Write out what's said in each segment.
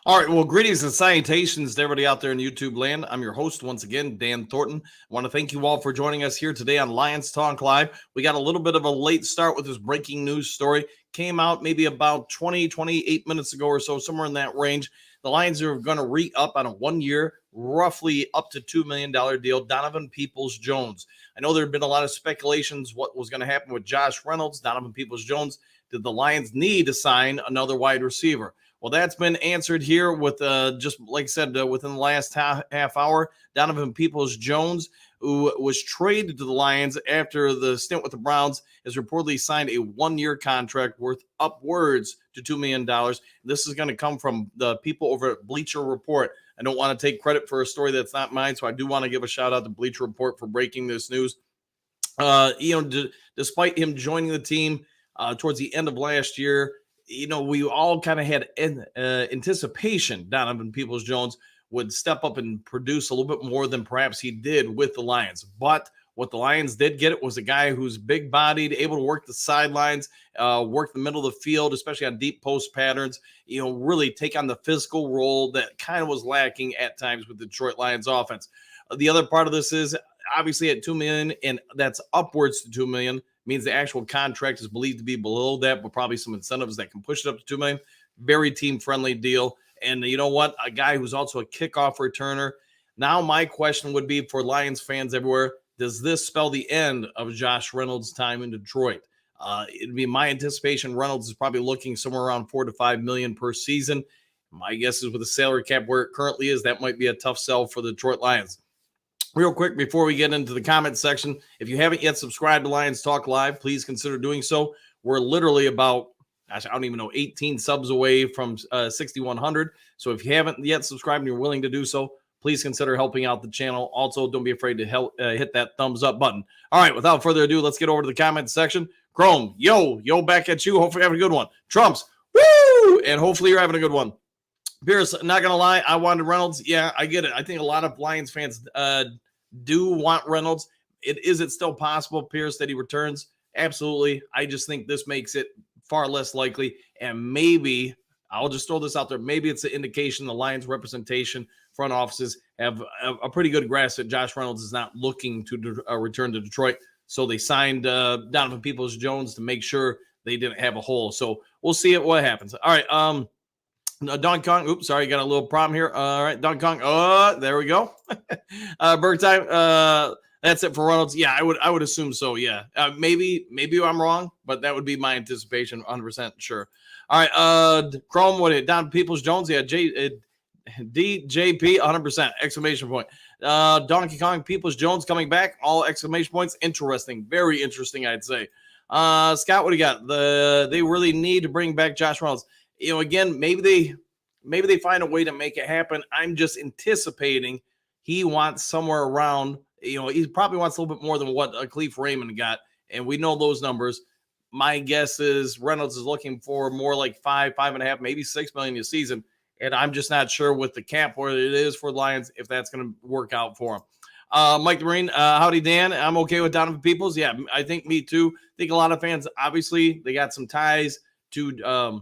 All right. Well, greetings and salutations to everybody out there in YouTube land. I'm your host once again, Dan Thornton. I want to thank you all for joining us here today on Lions Talk Live. We got a little bit of a late start with this breaking news story. Came out maybe about 28 minutes ago or so, somewhere in that range. The Lions are going to re-up on a 1 year, roughly up to $2 million deal. Donovan Peoples-Jones. I know there have been a lot of speculations what was going to happen with Josh Reynolds, Donovan Peoples-Jones. Did the Lions need to sign another wide receiver? Well, that's been answered here with just like I said, within the last half hour. Donovan Peoples-Jones, who was traded to the Lions after the stint with the Browns, has reportedly signed a 1 year contract worth upwards to $2 million. This is going to come from the people over at Bleacher Report. I don't want to take credit for a story that's not mine, so I do want to give a shout out to Bleacher Report for breaking this news. Despite him joining the team towards the end of last year, we all kind of had anticipation Donovan Peoples-Jones would step up and produce a little bit more than perhaps he did with the Lions. But what the Lions did get was a guy who's big-bodied, able to work the sidelines, work the middle of the field, especially on deep post patterns, really take on the physical role that kind of was lacking at times with the Detroit Lions offense. The other part of this is obviously at $2 million, and that's upwards to $2 million. Means the actual contract is believed to be below that, but probably some incentives that can push it up to $2 million. Very team-friendly deal. And you know what? A guy who's also a kickoff returner. Now my question would be for Lions fans everywhere, does this spell the end of Josh Reynolds' time in Detroit? It'd be my anticipation Reynolds is probably looking somewhere around $4 to $5 million per season. My guess is with the salary cap where it currently is, that might be a tough sell for the Detroit Lions. Real quick, before we get into the comment section, if you haven't yet subscribed to Lions Talk Live, please consider doing so. We're literally about, I don't even know, 18 subs away from 6,100. So if you haven't yet subscribed and you're willing to do so, please consider helping out the channel. Also, don't be afraid to hit that thumbs up button. All right, without further ado, let's get over to the comment section. Chrome, yo, back at you. Hopefully you're having a good one. Trumps, woo! And hopefully you're having a good one. Pierce, not going to lie, I wanted Reynolds. Yeah, I get it. I think a lot of Lions fans do want Reynolds. Is it still possible, Pierce, that he returns? Absolutely. I just think this makes it far less likely. And maybe, I'll just throw this out there, maybe it's an indication the Lions representation, front offices have a pretty good grasp that Josh Reynolds is not looking to return to Detroit. So they signed Donovan Peoples-Jones to make sure they didn't have a hole. So we'll see what happens. All right. Don Kong, oops, sorry, got a little problem here. All right, Don Kong, there we go. Berg time, that's it for Reynolds. Yeah, I would assume so, yeah. Maybe I'm wrong, but that would be my anticipation, 100% sure. All right, Chrome, Don Peoples-Jones, yeah, DJP, 100%, exclamation point. Donkey Kong, Peoples-Jones coming back, all exclamation points. Interesting, very interesting, I'd say. Scott, what do you got? They really need to bring back Josh Reynolds. Again, maybe they find a way to make it happen. I'm just anticipating he wants somewhere around, he probably wants a little bit more than what Khalif Raymond got. And we know those numbers. My guess is Reynolds is looking for more like 5.5, maybe $6 million a season. And I'm just not sure with the cap where it is for the Lions, if that's going to work out for him. Mike the Marine, howdy, Dan. I'm okay with Donovan Peoples. Yeah, I think me too. I think a lot of fans, obviously, they got some ties to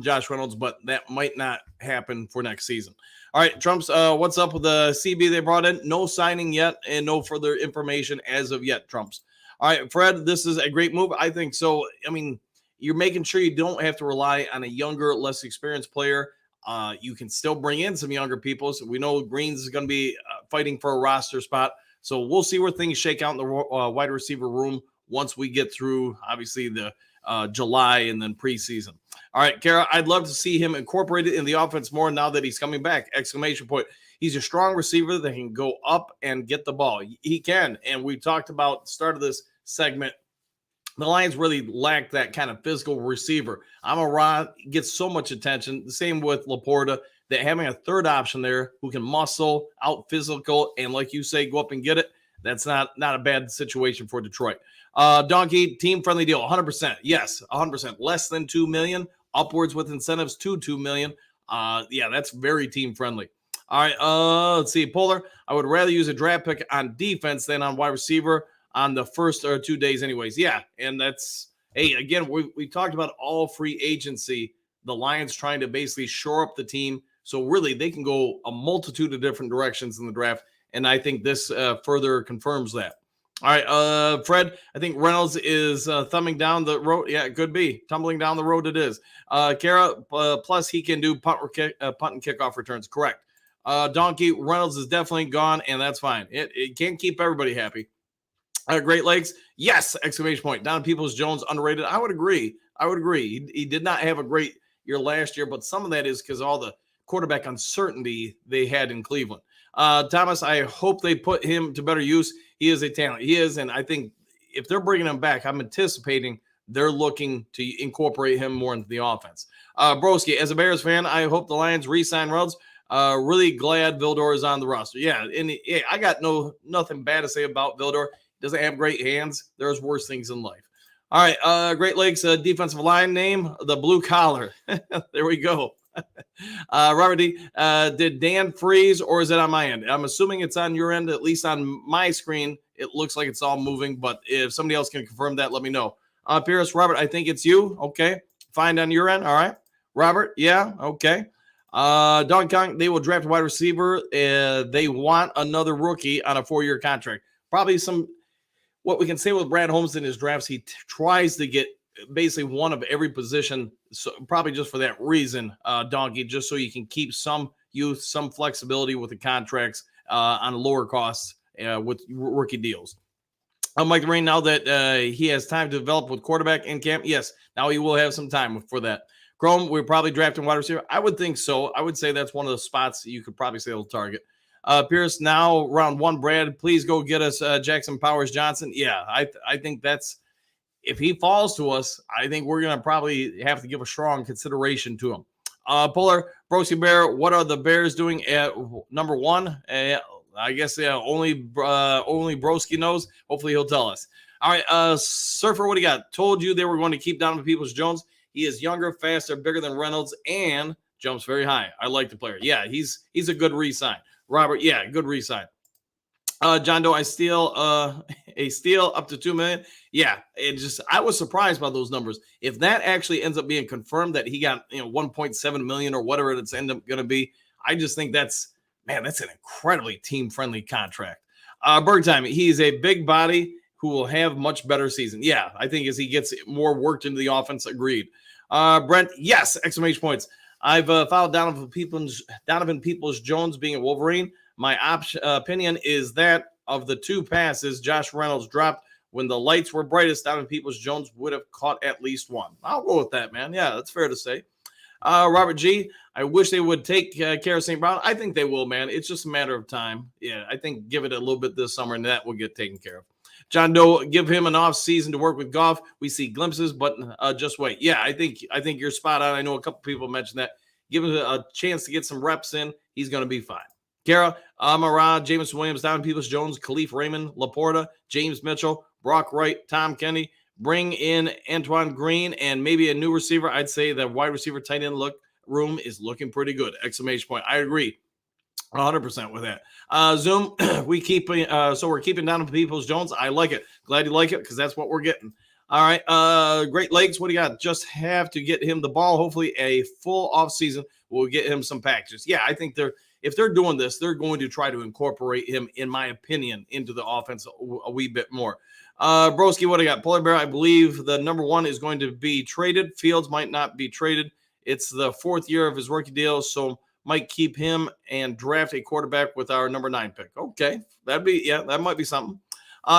Josh Reynolds, but that might not happen for next season. All right, Trumps, what's up with the CB they brought in? No signing yet and no further information as of yet, Trumps. All right, Fred, this is a great move. I think so. I mean, you're making sure you don't have to rely on a younger, less experienced player. You can still bring in some younger people. So we know Greens is going to be fighting for a roster spot. So we'll see where things shake out in the wide receiver room once we get through, obviously, the July and then preseason. All right, Kara, I'd love to see him incorporated in the offense more now that he's coming back. Exclamation point. He's a strong receiver that can go up and get the ball. He can. And we talked about the start of this segment. The Lions really lack that kind of physical receiver. Amon-Ra gets so much attention. The same with Laporta, that having a third option there who can muscle, out physical, and like you say, go up and get it, that's not a bad situation for Detroit. Donkey, team-friendly deal, 100%. Yes, 100%. Less than $2 million, upwards with incentives to $2 million. Yeah, that's very team-friendly. All right, let's see. Polar, I would rather use a draft pick on defense than on wide receiver on the first or 2 days anyways. Yeah, and that's, hey, again, we talked about all free agency, the Lions trying to basically shore up the team, So really, they can go a multitude of different directions in the draft, and I think this further confirms that. All right, Fred, I think Reynolds is thumbing down the road. Yeah, it could be. Tumbling down the road it is. Kara, plus he can do punt and kickoff returns. Correct. Donkey, Reynolds is definitely gone, and that's fine. It can't keep everybody happy. Great Lakes, yes! Exclamation point. Donovan Peoples-Jones, underrated. I would agree. He did not have a great year last year, but some of that is because all the quarterback uncertainty they had in Cleveland. Thomas, I hope they put him to better use. He is a talent. He is, and I think if they're bringing him back, I'm anticipating they're looking to incorporate him more into the offense. Broski, as a Bears fan, I hope the Lions re-sign Reynolds. Really glad Vildor is on the roster. Yeah, and I got nothing bad to say about Vildor. Doesn't have great hands. There's worse things in life. All right, Great Lakes defensive line name, the Blue Collar. There we go. Robert D, did Dan freeze or is it on my end? I'm assuming it's on your end, at least on my screen. It looks like it's all moving, but if somebody else can confirm that, let me know. Pierce, Robert, I think it's you. Okay. Fine on your end. All right. Robert, yeah. Okay. Don Kong, they will draft a wide receiver. They want another rookie on a 4-year contract. Probably what we can say with Brad Holmes in his drafts, he tries to get basically one of every position, so probably just for that reason, Donkey, just so you can keep some youth, some flexibility with the contracts on lower costs with rookie deals. Mike Rain, now that he has time to develop with quarterback in camp, yes, now he will have some time for that. Chrome, we're probably drafting wide receiver. I would think so. I would say that's one of the spots you could probably say they'll target. Pierce, now round 1, Brad, please go get us Jackson Powers Johnson. Yeah, I think that's, if he falls to us, I think we're going to probably have to give a strong consideration to him. Polar, Broski Bear, what are the Bears doing at number 1? I guess only Broski knows. Hopefully he'll tell us. All right, Surfer, what do you got? Told you they were going to keep Donovan Peoples-Jones. He is younger, faster, bigger than Reynolds, and jumps very high. I like the player. Yeah, he's a good re-sign. Robert, yeah, good re-sign. John Doe, a steal up to $2 million. Yeah, I was surprised by those numbers. If that actually ends up being confirmed that he got 1.7 million or whatever it's end up going to be, I just think that's an incredibly team-friendly contract. Berg time, he's a big body who will have much better season. Yeah, I think as he gets more worked into the offense, agreed. Brent, yes, exclamation points. I've followed Donovan Peoples-Jones being a Wolverine. My opinion is that of the 2 passes Josh Reynolds dropped when the lights were brightest, Donovan Peoples-Jones would have caught at least one. I'll go with that, man. Yeah, that's fair to say. Robert G, I wish they would take care of St. Brown. I think they will, man. It's just a matter of time. Yeah, I think give it a little bit this summer, and that will get taken care of. John Doe, give him an off season to work with Goff. We see glimpses, but just wait. Yeah, I think you're spot on. I know a couple people mentioned that. Give him a chance to get some reps in. He's going to be fine. Kara, Amara, Jameson Williams, Donovan Peoples-Jones, Khalif Raymond, Laporta, James Mitchell, Brock Wright, Tom Kenny. Bring in Antoine Green and maybe a new receiver. I'd say the wide receiver tight end room is looking pretty good. Exclamation point. I agree 100% with that. Zoom, so we're keeping Donovan Peoples-Jones. I like it. Glad you like it because that's what we're getting. All right. Great Lakes, what do you got? Just have to get him the ball. Hopefully a full offseason will get him some packages. Yeah, I think if they're doing this, they're going to try to incorporate him, in my opinion, into the offense a wee bit more. Broski, what do you got? Polar Bear, I believe the number 1 is going to be traded. Fields might not be traded. It's the 4th year of his rookie deal, so might keep him and draft a quarterback with our number 9 pick. Okay, that might be something.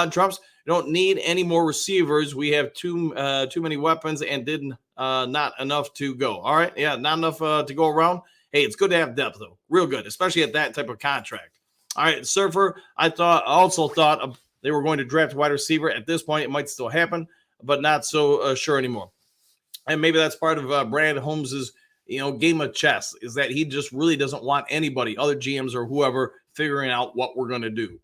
Trumps, don't need any more receivers. We have too many weapons and did not enough to go. All right, yeah, not enough to go around. Hey, it's good to have depth though, real good, especially at that type of contract. All right, Surfer, I also thought they were going to draft a wide receiver. At this point, it might still happen, but not so sure anymore. And maybe that's part of Brad Holmes's game of chess, is that he just really doesn't want anybody, other GMs or whoever, figuring out what we're going to do.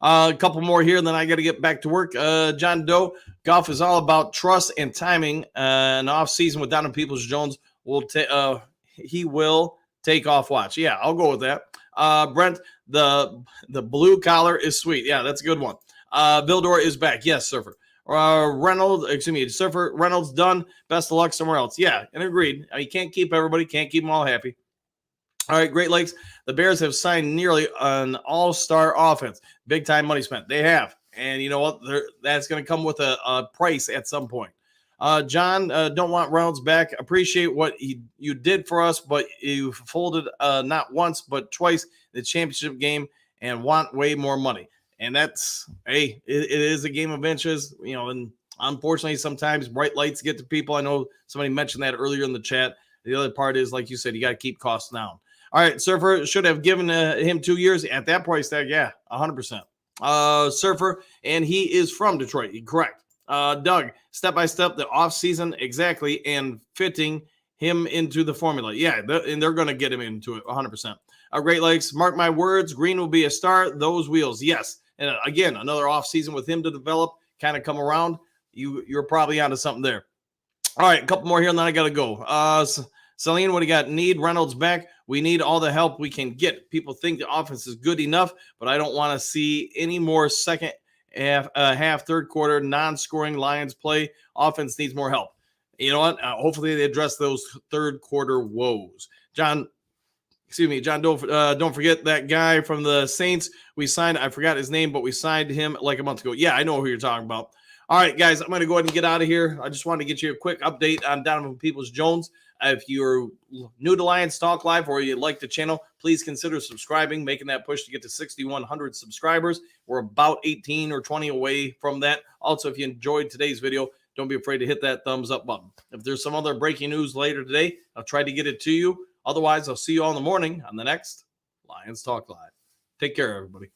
A couple more here, then I got to get back to work. John Doe, golf is all about trust and timing. An off season with Donovan Peoples-Jones he will take off watch. Yeah, I'll go with that. Brent, the blue collar is sweet. Yeah, that's a good one. Vildor is back. Yes, Surfer. Surfer Reynolds done. Best of luck somewhere else. Yeah, and agreed. You can't keep everybody. Can't keep them all happy. All right, Great Lakes. The Bears have signed nearly an all-star offense. Big time money spent. They have. And you know what? That's going to come with a price at some point. John, don't want Reynolds back. Appreciate what you did for us, but you folded not once, but twice the championship game and want way more money. And that's, hey, it is a game of inches, you know, and unfortunately, sometimes bright lights get to people. I know somebody mentioned that earlier in the chat. The other part is, like you said, you got to keep costs down. All right, Surfer should have given him 2 years at that price tag. Yeah, 100%. Surfer, and he is from Detroit. Correct. Doug, step by step, the offseason, exactly, and fitting him into the formula. Yeah, and they're going to get him into it 100%. Great Lakes, mark my words, Green will be a star. Those wheels, yes. And again, another offseason with him to develop, kind of come around. You're probably onto something there. All right, a couple more here, and then I got to go. Celine, what do you got? Need Reynolds back. We need all the help we can get. People think the offense is good enough, but I don't want to see any more second half, third quarter, non-scoring Lions play. Offense needs more help. You know what? Hopefully they address those third quarter woes. John, don't forget that guy from the Saints. We signed, I forgot his name, but we signed him like a month ago. Yeah, I know who you're talking about. All right, guys, I'm going to go ahead and get out of here. I just wanted to get you a quick update on Donovan Peoples-Jones. If you're new to Lions Talk Live or you like the channel, please consider subscribing, making that push to get to 6,100 subscribers. We're about 18 or 20 away from that. Also, if you enjoyed today's video, don't be afraid to hit that thumbs up button. If there's some other breaking news later today, I'll try to get it to you. Otherwise, I'll see you all in the morning on the next Lions Talk Live. Take care, everybody.